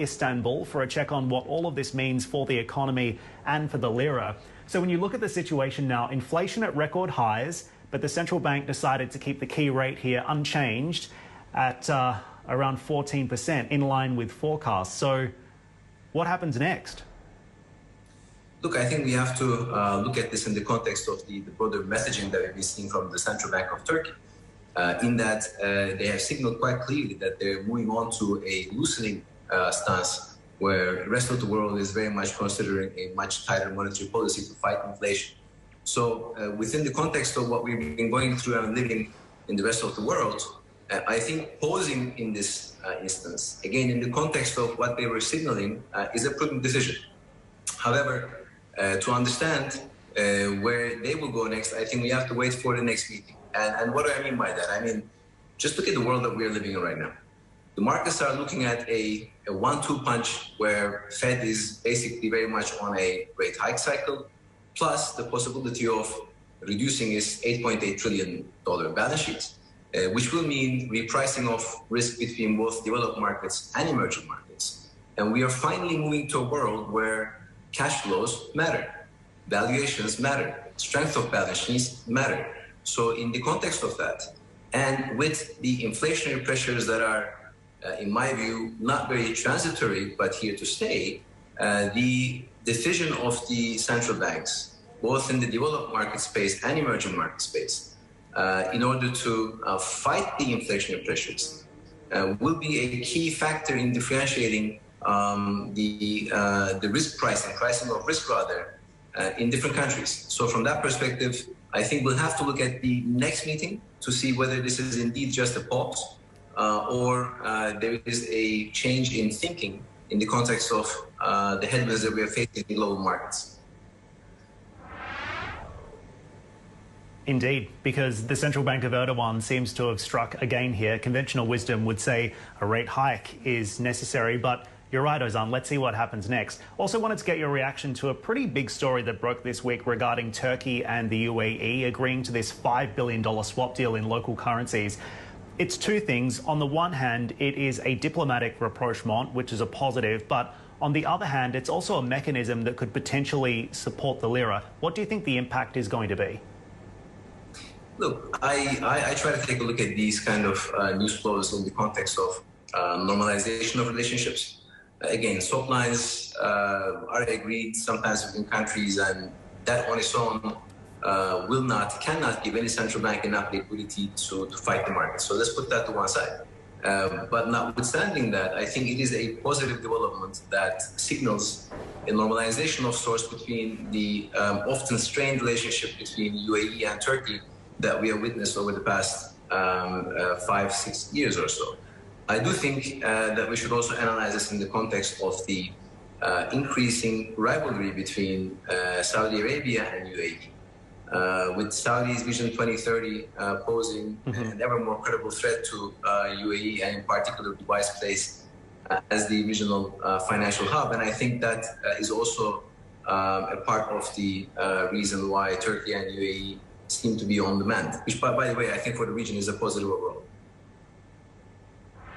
Istanbul for a check on what all of this means for the economy and for the lira. So when you look at the situation now, inflation at record highs, but the central bank decided to keep the key rate here unchanged at around 14%, in line with forecasts. So what happens next? Look, I think we have to look at this in the context of the broader messaging that we've been seeing from the Central Bank of Turkey, in that they have signaled quite clearly that they're moving on to a loosening stance, where the rest of the world is very much considering a much tighter monetary policy to fight inflation. So within the context of what we've been going through and living in the rest of the world, I think pausing in this instance, again, in the context of what they were signaling, is a prudent decision. However, to understand where they will go next, I think we have to wait for the next meeting. And what do I mean by that? I mean, just look at the world that we're living in right now. The markets are looking at a 1-2 punch where Fed is basically very much on a rate hike cycle, plus the possibility of reducing its $8.8 trillion balance sheet, which will mean repricing of risk between both developed markets and emerging markets. And we are finally moving to a world where cash flows matter, valuations matter, strength of balance sheets matter. So in the context of that, and with the inflationary pressures that are, in my view, not very transitory, but here to stay, the decision of the central banks, both in the developed market space and emerging market space, in order to fight the inflationary pressures, will be a key factor in differentiating the risk pricing of risk rather, in different countries. So from that perspective, I think we'll have to look at the next meeting to see whether this is indeed just a pause or there is a change in thinking in the context of the headwinds that we are facing in global markets. Indeed, because the central bank of Erdogan seems to have struck again here. Conventional wisdom would say a rate hike is necessary, but you're right, Ozan. Let's see what happens next. Also wanted to get your reaction to a pretty big story that broke this week regarding Turkey and the UAE agreeing to this $5 billion swap deal in local currencies. It's two things. On the one hand, it is a diplomatic rapprochement, which is a positive, but on the other hand, it's also a mechanism that could potentially support the lira. What do you think the impact is going to be? Look, I try to take a look at these kind of news flows in the context of normalization of relationships. Again, swap lines are agreed sometimes within countries, and that on its own cannot give any central bank enough liquidity to fight the market. So let's put that to one side. But notwithstanding that, I think it is a positive development that signals a normalization of sorts between the often strained relationship between UAE and Turkey that we have witnessed over the past 5-6 years or so. I do think that we should also analyze this in the context of the increasing rivalry between Saudi Arabia and UAE, with Saudi's Vision 2030 posing an ever more credible threat to UAE, and in particular Dubai's place as the regional financial hub. And I think that is also a part of the reason why Turkey and UAE seem to be on demand, which, by the way, I think for the region is a positive overall.